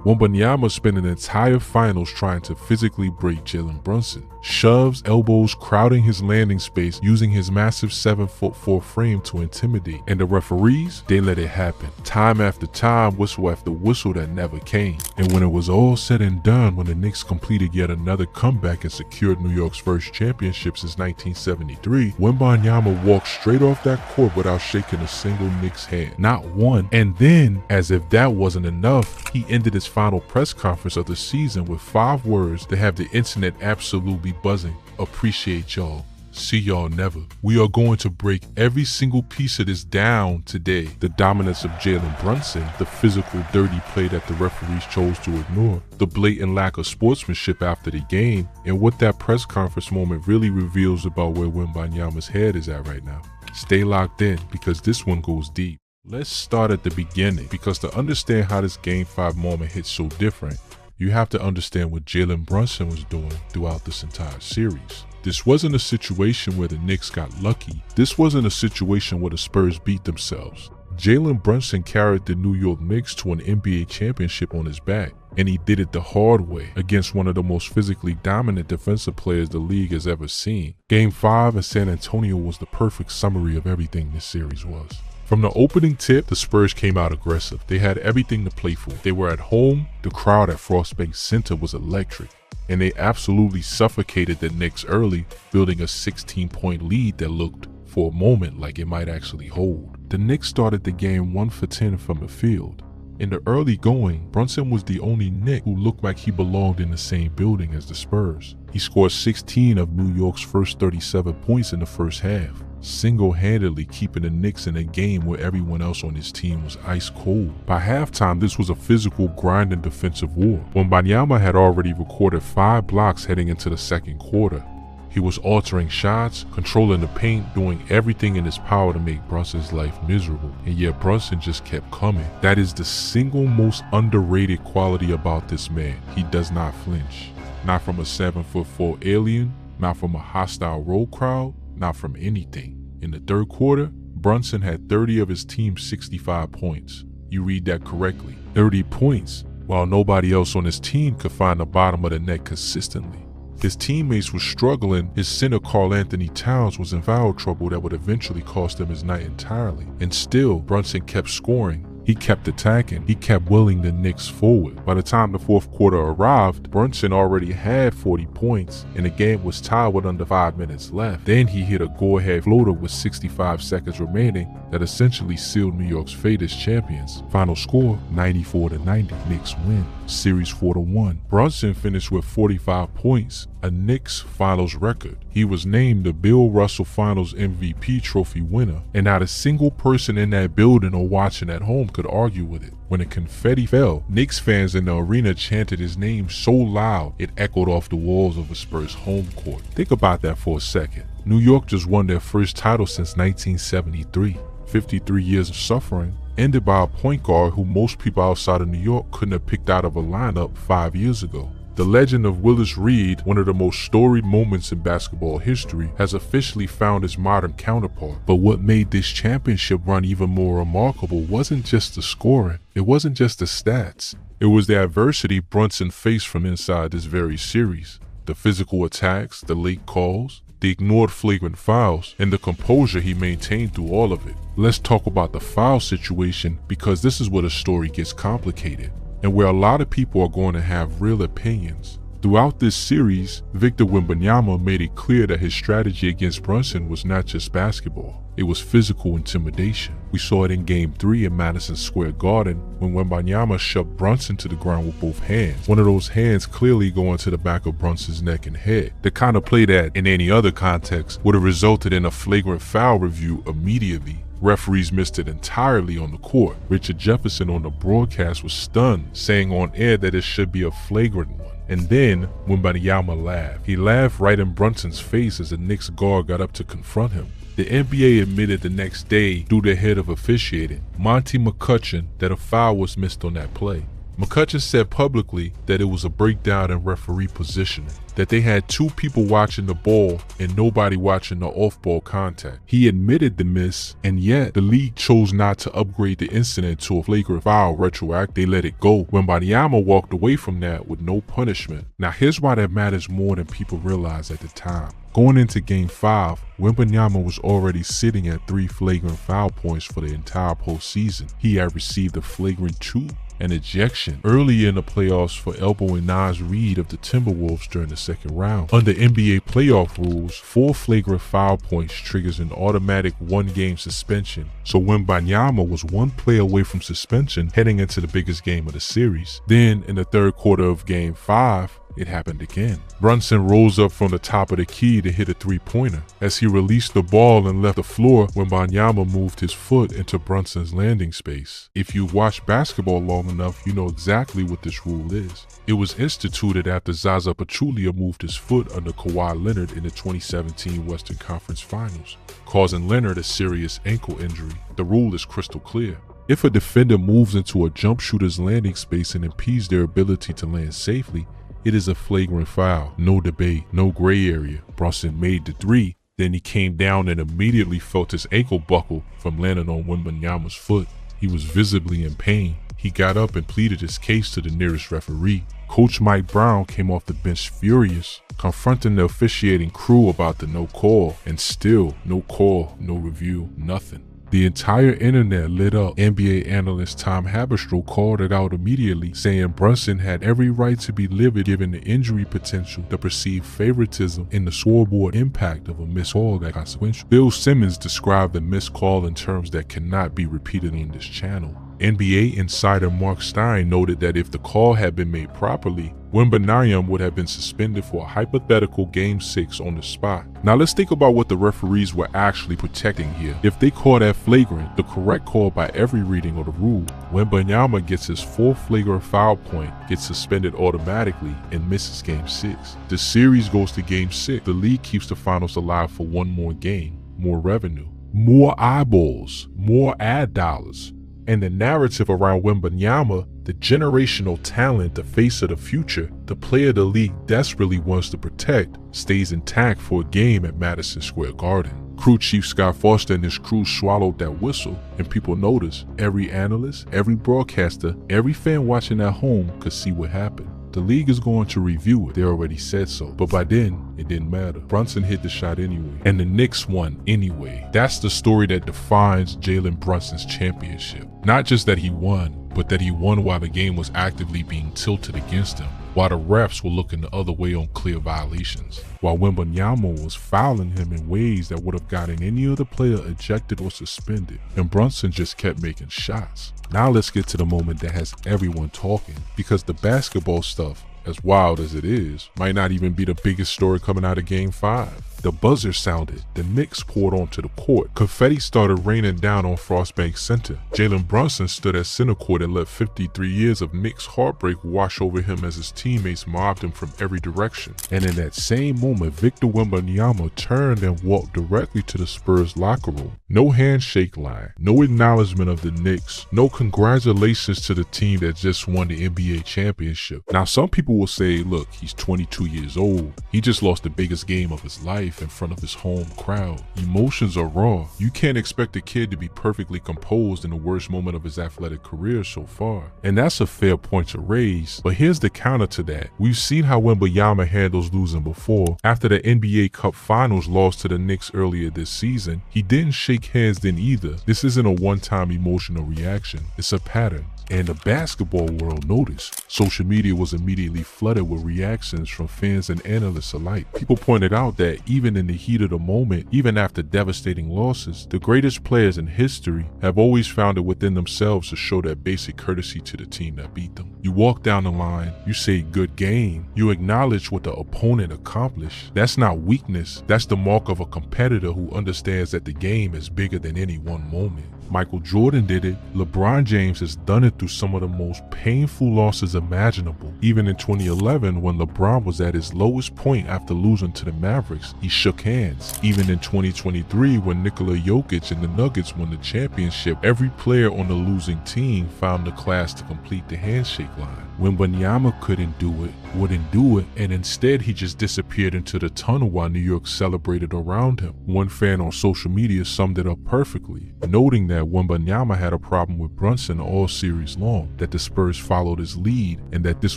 Wembanyama spent an entire finals trying to physically break Jalen Brunson. Shoves, elbows, crowding his landing space, using his massive 7'4" frame to intimidate. And the referees, they let it happen. Time after time, whistle after whistle that never came. And when it was all said and done, when the Knicks completed yet another comeback and secured New York's first championship since 1973, Wembanyama walked straight off that court without shaking a single Knicks hand. Not one. And then, as if that wasn't enough, he ended his final press conference of the season with 5 words that have the internet absolutely buzzing. Appreciate y'all. See y'all never. We are going to break every single piece of this down today. The dominance of Jalen Brunson, the physical dirty play that the referees chose to ignore, the blatant lack of sportsmanship after the game, and what that press conference moment really reveals about where Wembanyama's head is at right now. Stay locked in because this one goes deep. Let's start at the beginning, because to understand how this Game 5 moment hits so different, you have to understand what Jalen Brunson was doing throughout this entire series. This wasn't a situation where the Knicks got lucky. This wasn't a situation where the Spurs beat themselves. Jalen Brunson carried the New York Knicks to an NBA championship on his back, and he did it the hard way against one of the most physically dominant defensive players the league has ever seen. Game 5 in San Antonio was the perfect summary of everything this series was. From the opening tip, the Spurs came out aggressive. They had everything to play for. They were at home. The crowd at Frostbank Center was electric, and they absolutely suffocated the Knicks early, building a 16-point lead that looked, for a moment, like it might actually hold. The Knicks started the game 1 for 10 from the field. In the early going, Brunson was the only Knick who looked like he belonged in the same building as the Spurs. He scored 16 of New York's first 37 points in the first half, single-handedly keeping the Knicks in a game where everyone else on his team was ice cold. By halftime, this was a physical, grinding defensive war. Wembanyama had already recorded 5 blocks heading into the second quarter. He was altering shots, controlling the paint, doing everything in his power to make Brunson's life miserable. And yet Brunson just kept coming. That is the single most underrated quality about this man. He does not flinch. Not from a 7'4" alien, not from a hostile road crowd, not from anything. In the third quarter, Brunson had 30 of his team's 65 points. You read that correctly. 30 points, while nobody else on his team could find the bottom of the net consistently. His teammates were struggling. His center Karl Anthony Towns was in foul trouble that would eventually cost him his night entirely. And still, Brunson kept scoring. He kept attacking. He kept willing the Knicks forward. By the time the fourth quarter arrived, Brunson already had 40 points, and the game was tied with under 5 minutes left. Then he hit a go-ahead floater with 65 seconds remaining that essentially sealed New York's fate as champions. Final score, 94-90. Knicks win. Series 4-1. Brunson finished with 45 points, a Knicks finals record. He was named the Bill Russell Finals MVP trophy winner, and not a single person in that building or watching at home could argue with it. When the confetti fell, Knicks fans in the arena chanted his name so loud it echoed off the walls of a Spurs home court. Think about that for a second. New York just won their first title since 1973. 53 years of suffering, ended by a point guard who most people outside of New York couldn't have picked out of a lineup 5 years ago. The legend of Willis Reed, one of the most storied moments in basketball history, has officially found its modern counterpart. But what made this championship run even more remarkable wasn't just the scoring, it wasn't just the stats. It was the adversity Brunson faced from inside this very series. The physical attacks, the late calls, the ignored flagrant fouls, and the composure he maintained through all of it. Let's talk about the foul situation, because this is where the story gets complicated, and where a lot of people are going to have real opinions. Throughout this series, Victor Wembanyama made it clear that his strategy against Brunson was not just basketball, it was physical intimidation. We saw it in Game 3 in Madison Square Garden when Wembanyama shoved Brunson to the ground with both hands, one of those hands clearly going to the back of Brunson's neck and head. The kind of play that, in any other context, would have resulted in a flagrant foul review immediately. Referees missed it entirely on the court. Richard Jefferson on the broadcast was stunned, saying on air that it should be a flagrant one. And then Wembanyama laughed. He laughed right in Brunson's face as the Knicks guard got up to confront him. The NBA admitted the next day, through the head of officiating, Monty McCutcheon, that a foul was missed on that play. McCutcheon said publicly that it was a breakdown in referee positioning, that they had 2 people watching the ball and nobody watching the off-ball contact. He admitted the miss, and yet the league chose not to upgrade the incident to a flagrant foul retroactive. They let it go. Wembanyama walked away from that with no punishment. Now here's why that matters more than people realized at the time. Going into Game 5, Wembanyama was already sitting at 3 flagrant foul points for the entire postseason. He had received a flagrant 2, an ejection early in the playoffs for elbowing Naz Reid of the Timberwolves during the second round. Under NBA playoff rules, 4 flagrant foul points triggers an automatic 1-game suspension, so Wembanyama was 1 play away from suspension heading into the biggest game of the series. Then, in the third quarter of Game 5, it happened again. Brunson rose up from the top of the key to hit a 3-pointer. As he released the ball and left the floor, Wembanyama moved his foot into Brunson's landing space. If you've watched basketball long enough, you know exactly what this rule is. It was instituted after Zaza Pachulia moved his foot under Kawhi Leonard in the 2017 Western Conference Finals, causing Leonard a serious ankle injury. The rule is crystal clear. If a defender moves into a jump shooter's landing space and impedes their ability to land safely, it is a flagrant foul. No debate, no gray area. Brunson made the 3, then he came down and immediately felt his ankle buckle from landing on Wembanyama's foot. He was visibly in pain. He got up and pleaded his case to the nearest referee. Coach Mike Brown came off the bench furious, confronting the officiating crew about the no call, and still no call, no review, nothing. The entire internet lit up. NBA analyst Tom Haberstroh called it out immediately, saying Brunson had every right to be livid given the injury potential, the perceived favoritism, and the scoreboard impact of a missed call that consequential. Bill Simmons described the missed call in terms that cannot be repeated on this channel. NBA insider Mark Stein noted that if the call had been made properly, Wembanyama would have been suspended for a hypothetical Game 6 on the spot. Now let's think about what the referees were actually protecting here. If they call that flagrant, the correct call by every reading of the rule, Wembanyama gets his 4th flagrant foul point, gets suspended automatically, and misses Game 6. The series goes to Game 6. The league keeps the finals alive for 1 more game, more revenue, more eyeballs, more ad dollars. And the narrative around Wembanyama, the generational talent, the face of the future, the player the league desperately wants to protect, stays intact for a game at Madison Square Garden. Crew chief Scott Foster and his crew swallowed that whistle, and people noticed. Every analyst, every broadcaster, every fan watching at home could see what happened. The league is going to review it. They already said so. But by then, it didn't matter. Brunson hit the shot anyway. And the Knicks won anyway. That's the story that defines Jalen Brunson's championship. Not just that he won, but that he won while the game was actively being tilted against him, while the refs were looking the other way on clear violations, while Wembanyama was fouling him in ways that would have gotten any other player ejected or suspended, and Brunson just kept making shots. Now let's get to the moment that has everyone talking, because the basketball stuff, as wild as it is, might not even be the biggest story coming out of Game 5. The buzzer sounded, the Knicks poured onto the court, confetti started raining down on Frostbank Center. Jalen Brunson stood at center court and let 53 years of Knicks heartbreak wash over him as his teammates mobbed him from every direction. And in that same moment, Victor Wembanyama turned and walked directly to the Spurs locker room. No handshake line, no acknowledgement of the Knicks, no congratulations to the team that just won the NBA championship. Now some people will say, look, he's 22 years old. He just lost the biggest game of his life in front of his home crowd. Emotions are raw. You can't expect a kid to be perfectly composed in the worst moment of his athletic career so far. And that's a fair point to raise. But here's the counter to that. We've seen how Wembanyama handles losing before. After the NBA Cup Finals loss to the Knicks earlier this season, he didn't shake hands then either. This isn't a one-time emotional reaction. It's a pattern. And the basketball world noticed. Social media was immediately flooded with reactions from fans and analysts alike. People pointed out that even in the heat of the moment, even after devastating losses, the greatest players in history have always found it within themselves to show that basic courtesy to the team that beat them. You walk down the line, you say good game, you acknowledge what the opponent accomplished. That's not weakness, that's the mark of a competitor who understands that the game is bigger than any one moment. Michael Jordan did it. LeBron James has done it through some of the most painful losses imaginable. Even in 2011, when LeBron was at his lowest point after losing to the Mavericks, he shook hands. Even in 2023, when Nikola Jokic and the Nuggets won the championship, every player on the losing team found the class to complete the handshake line. Wembanyama couldn't do it, wouldn't do it, and instead he just disappeared into the tunnel while New York celebrated around him. One fan on social media summed it up perfectly, noting that Wembanyama had a problem with Brunson all series long, that the Spurs followed his lead, and that this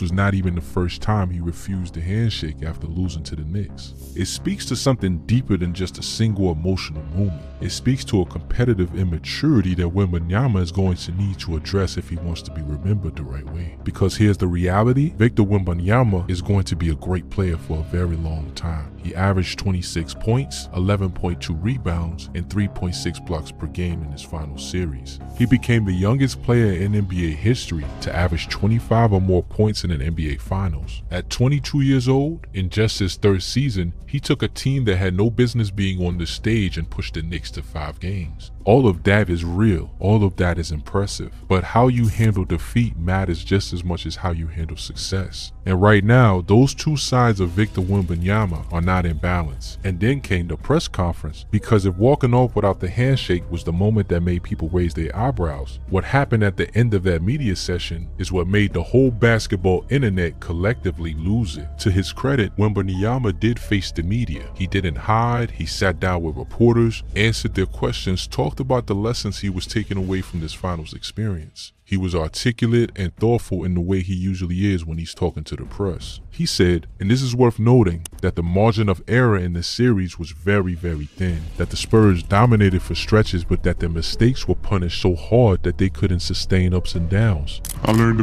was not even the first time he refused the handshake after losing to the Knicks. It speaks to something deeper than just a single emotional moment. It speaks to a competitive immaturity that Wembanyama is going to need to address if he wants to be remembered the right way. Because here's the reality, Victor Wembanyama is going to be a great player for a very long time. He averaged 26 points, 11.2 rebounds, and 3.6 blocks per game in his final series. He became the youngest player in NBA history to average 25 or more points in an NBA Finals. At 22 years old, in just his third season, he took a team that had no business being on the stage and pushed the Knicks to 5 games. All of that is real, all of that is impressive, but how you handle defeat matters just as much as how you handle success. And right now, those two sides of Victor Wembanyama are not in balance. And then came the press conference, because if walking off without the handshake was the moment that made people raise their eyebrows, what happened at the end of that media session is what made the whole basketball internet collectively lose it. To his credit, Wembanyama did face the media. He didn't hide, he sat down with reporters, answered their questions, talked about the lessons he was taking away from this finals experience. He was articulate and thoughtful in the way he usually is when he's talking to the press. He said, and this is worth noting, that the margin of error in the series was very, very thin, that the Spurs dominated for stretches, but that their mistakes were punished so hard that they couldn't sustain ups and downs. I learned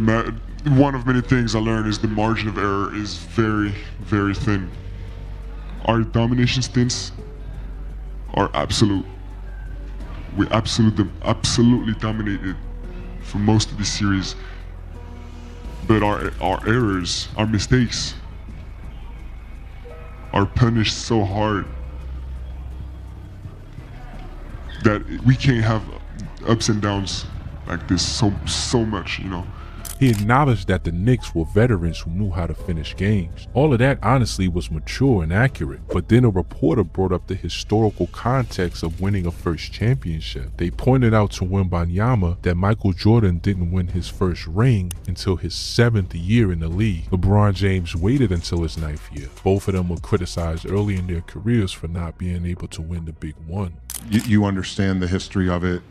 one of many things I learned is the margin of error is very, very thin. Our domination stints are absolute. We absolutely dominated for most of the series, but our errors, our mistakes are punished so hard that we can't have ups and downs like this so much, you know. He acknowledged that the Knicks were veterans who knew how to finish games. All of that honestly was mature and accurate, but then a reporter brought up the historical context of winning a first championship. They pointed out to Wembanyama that Michael Jordan didn't win his first ring until his 7th year in the league. LeBron James waited until his 9th year. Both of them were criticized early in their careers for not being able to win the big one. You understand the history of it.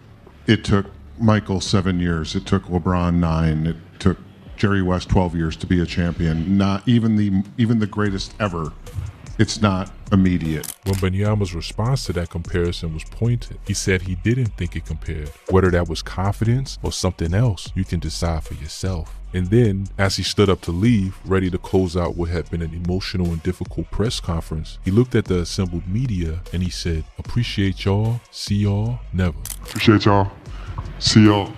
It took Michael 7 years. It took LeBron 9. It took Jerry West 12 years to be a champion. Not even the greatest ever. It's not immediate. Wembanyama's response to that comparison was pointed. He said he didn't think it compared. Whether that was confidence or something else, you can decide for yourself. And then, as he stood up to leave, ready to close out what had been an emotional and difficult press conference, he looked at the assembled media and he said, "Appreciate y'all, see y'all, never." Appreciate y'all, see y'all,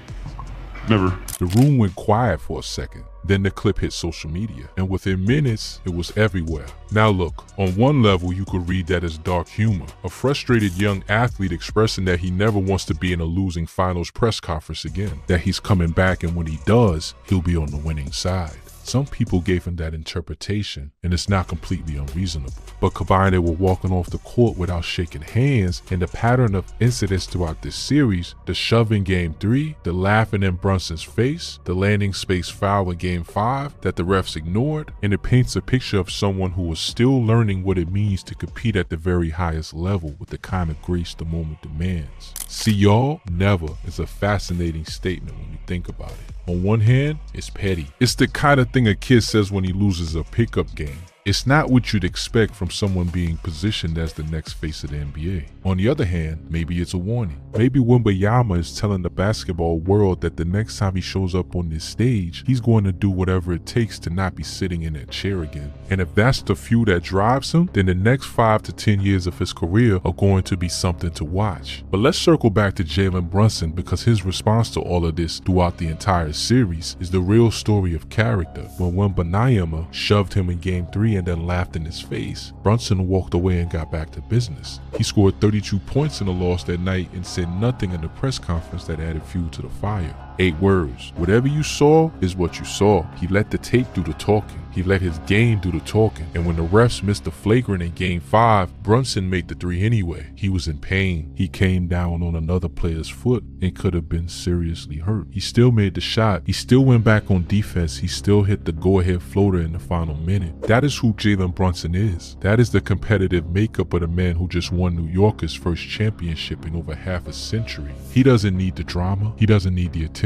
never. The room went quiet for a second. Then the clip hit social media, and within minutes, it was everywhere. Now look, on one level you could read that as dark humor, a frustrated young athlete expressing that he never wants to be in a losing finals press conference again, that he's coming back and when he does, he'll be on the winning side. Some people gave him that interpretation, and it's not completely unreasonable. But combined it with walking off the court without shaking hands, and the pattern of incidents throughout this series, the shove in Game 3, the laughing in Brunson's face, the landing space foul in Game 5 that the refs ignored, and it paints a picture of someone who is still learning what it means to compete at the very highest level with the kind of grace the moment demands. See y'all, never is a fascinating statement when you think about it. On one hand, it's petty. It's the kind of thing a kid says when he loses a pickup game. It's not what you'd expect from someone being positioned as the next face of the NBA. On the other hand, maybe it's a warning. Maybe Wembanyama is telling the basketball world that the next time he shows up on this stage, he's going to do whatever it takes to not be sitting in that chair again. And if that's the fuel that drives him, then the next 5 to 10 years of his career are going to be something to watch. But let's circle back to Jalen Brunson, because his response to all of this throughout the entire series is the real story of character. When Wembanyama shoved him in Game 3 three and then laughed in his face, Brunson walked away and got back to business. He scored 32 points in the loss that night and said nothing in the press conference that added fuel to the fire. 8 words. Whatever you saw is what you saw. He let the tape do the talking. He let his game do the talking. And when the refs missed the flagrant in Game 5, Brunson made the 3 anyway. He was in pain. He came down on another player's foot and could have been seriously hurt. He still made the shot. He still went back on defense. He still hit the go-ahead floater in the final minute. That is who Jalen Brunson is. That is the competitive makeup of the man who just won New York's first championship in over half a century. He doesn't need the drama. He doesn't need the attention.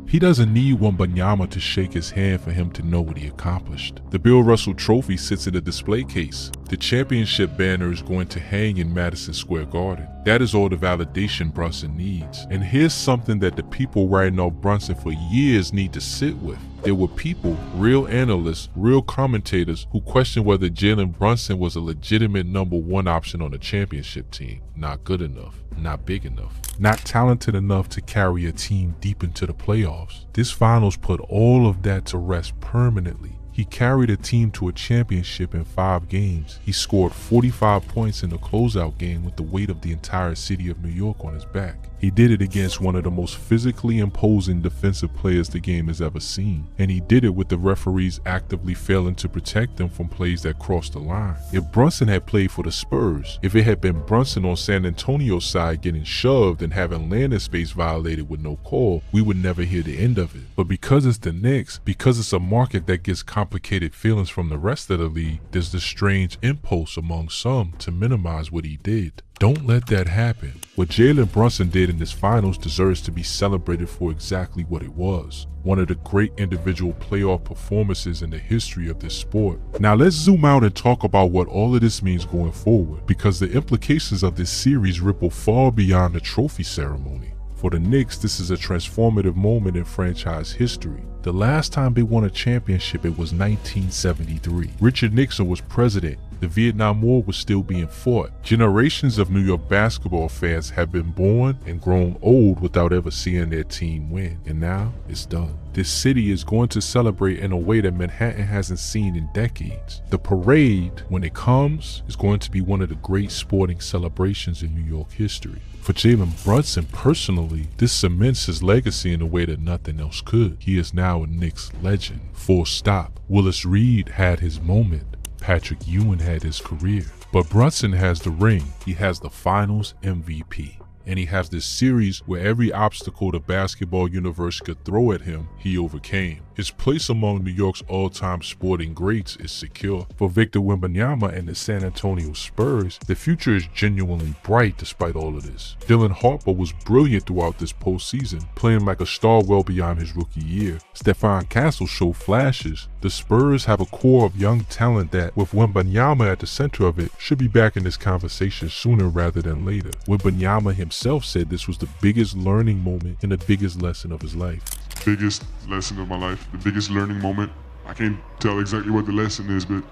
He doesn't need Wemby to shake his hand for him to know what he accomplished. The Bill Russell Trophy sits in a display case. The championship banner is going to hang in Madison Square Garden. That is all the validation Brunson needs. And here's something that the people writing off Brunson for years need to sit with. There were people, real analysts, real commentators, who questioned whether Jalen Brunson was a legitimate #1 option on a championship team. Not good enough, not big enough, not talented enough to carry a team deep into the playoffs. This finals put all of that to rest permanently. He carried a team to a championship in 5 games. He scored 45 points in the closeout game with the weight of the entire city of New York on his back. He did it against one of the most physically imposing defensive players the game has ever seen. And he did it with the referees actively failing to protect him from plays that crossed the line. If Brunson had played for the Spurs, if it had been Brunson on San Antonio's side getting shoved and having landing space violated with no call, we would never hear the end of it. But because it's the Knicks, because it's a market that gets complicated feelings from the rest of the league, there's this strange impulse among some to minimize what he did. Don't let that happen. What Jalen Brunson did in this finals deserves to be celebrated for exactly what it was. One of the great individual playoff performances in the history of this sport. Now let's zoom out and talk about what all of this means going forward, because the implications of this series ripple far beyond the trophy ceremony. For the Knicks, this is a transformative moment in franchise history. The last time they won a championship, it was 1973. Richard Nixon was president. The Vietnam War was still being fought. Generations of New York basketball fans have been born and grown old without ever seeing their team win. And now it's done. This city is going to celebrate in a way that Manhattan hasn't seen in decades. The parade, when it comes, is going to be one of the great sporting celebrations in New York history. For Jalen Brunson personally, this cements his legacy in a way that nothing else could. He is now a Knicks legend. Full stop. Willis Reed had his moment. Patrick Ewing had his career. But Brunson has the ring. He has the finals MVP. And he has this series where every obstacle the basketball universe could throw at him, he overcame. His place among New York's all-time sporting greats is secure. For Victor Wembanyama and the San Antonio Spurs, the future is genuinely bright despite all of this. Dylan Harper was brilliant throughout this postseason, playing like a star well beyond his rookie year. Stephon Castle showed flashes. The Spurs have a core of young talent that, with Wembanyama at the center of it, should be back in this conversation sooner rather than later. Wembanyama himself said this was the biggest learning moment and the biggest lesson of his life. Biggest lesson of my life, the biggest learning moment. I can't tell exactly what the lesson is, but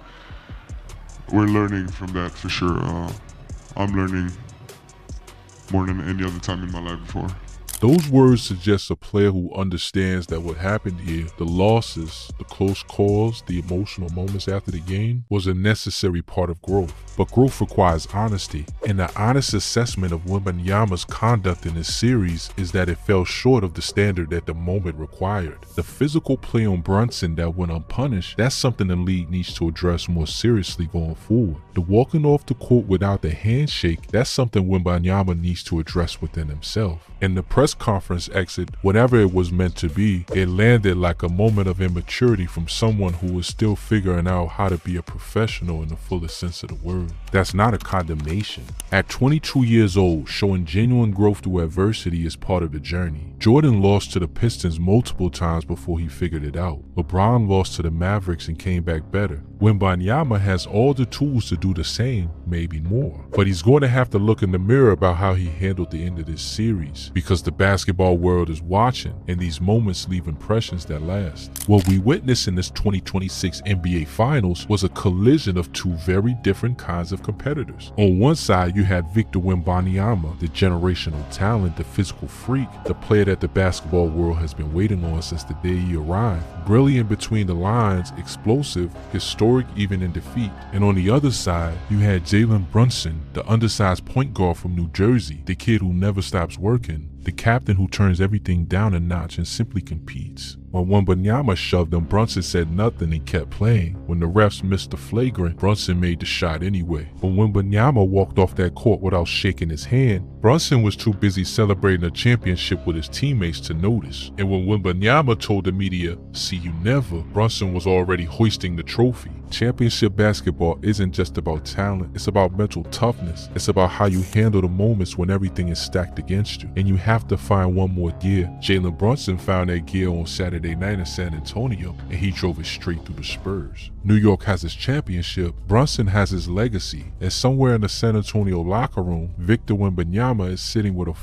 we're learning from that for sure. I'm learning more than any other time in my life before. Those words suggest a player who understands that what happened here, the losses, the close calls, the emotional moments after the game, was a necessary part of growth. But growth requires honesty, and the honest assessment of Wembanyama's conduct in this series is that it fell short of the standard that the moment required. The physical play on Brunson that went unpunished, that's something the league needs to address more seriously going forward. The walking off the court without the handshake, that's something Wembanyama needs to address within himself. And the press conference exit, whatever it was meant to be, it landed like a moment of immaturity from someone who was still figuring out how to be a professional in the fullest sense of the word. That's not a condemnation. At 22 years old, showing genuine growth through adversity is part of the journey. Jordan lost to the Pistons multiple times before he figured it out. LeBron lost to the Mavericks and came back better. Wembanyama has all the tools to do the same, maybe more. But he's going to have to look in the mirror about how he handled the end of this series, because the basketball world is watching, and these moments leave impressions that last. What we witnessed in this 2026 NBA Finals was a collision of two very different kinds of competitors. On one side, you had Victor Wembanyama, the generational talent, the physical freak, the player that the basketball world has been waiting on since the day he arrived. Brilliant between the lines, explosive, historic euphoric even in defeat. And on the other side, you had Jalen Brunson, the undersized point guard from New Jersey, the kid who never stops working, the captain who turns everything down a notch and simply competes. When Wembanyama shoved him, Brunson said nothing and kept playing. When the refs missed the flagrant, Brunson made the shot anyway. When Wembanyama walked off that court without shaking his hand, Brunson was too busy celebrating a championship with his teammates to notice. And when Wembanyama told the media, "See you never," Brunson was already hoisting the trophy. Championship basketball isn't just about talent, it's about mental toughness. It's about how you handle the moments when everything is stacked against you. And you have to find one more gear. Jalen Brunson found that gear on Saturday night in San Antonio, and he drove it straight through the Spurs. New York has his championship, Brunson has his legacy, and somewhere in the San Antonio locker room, Victor Wembanyama is sitting with a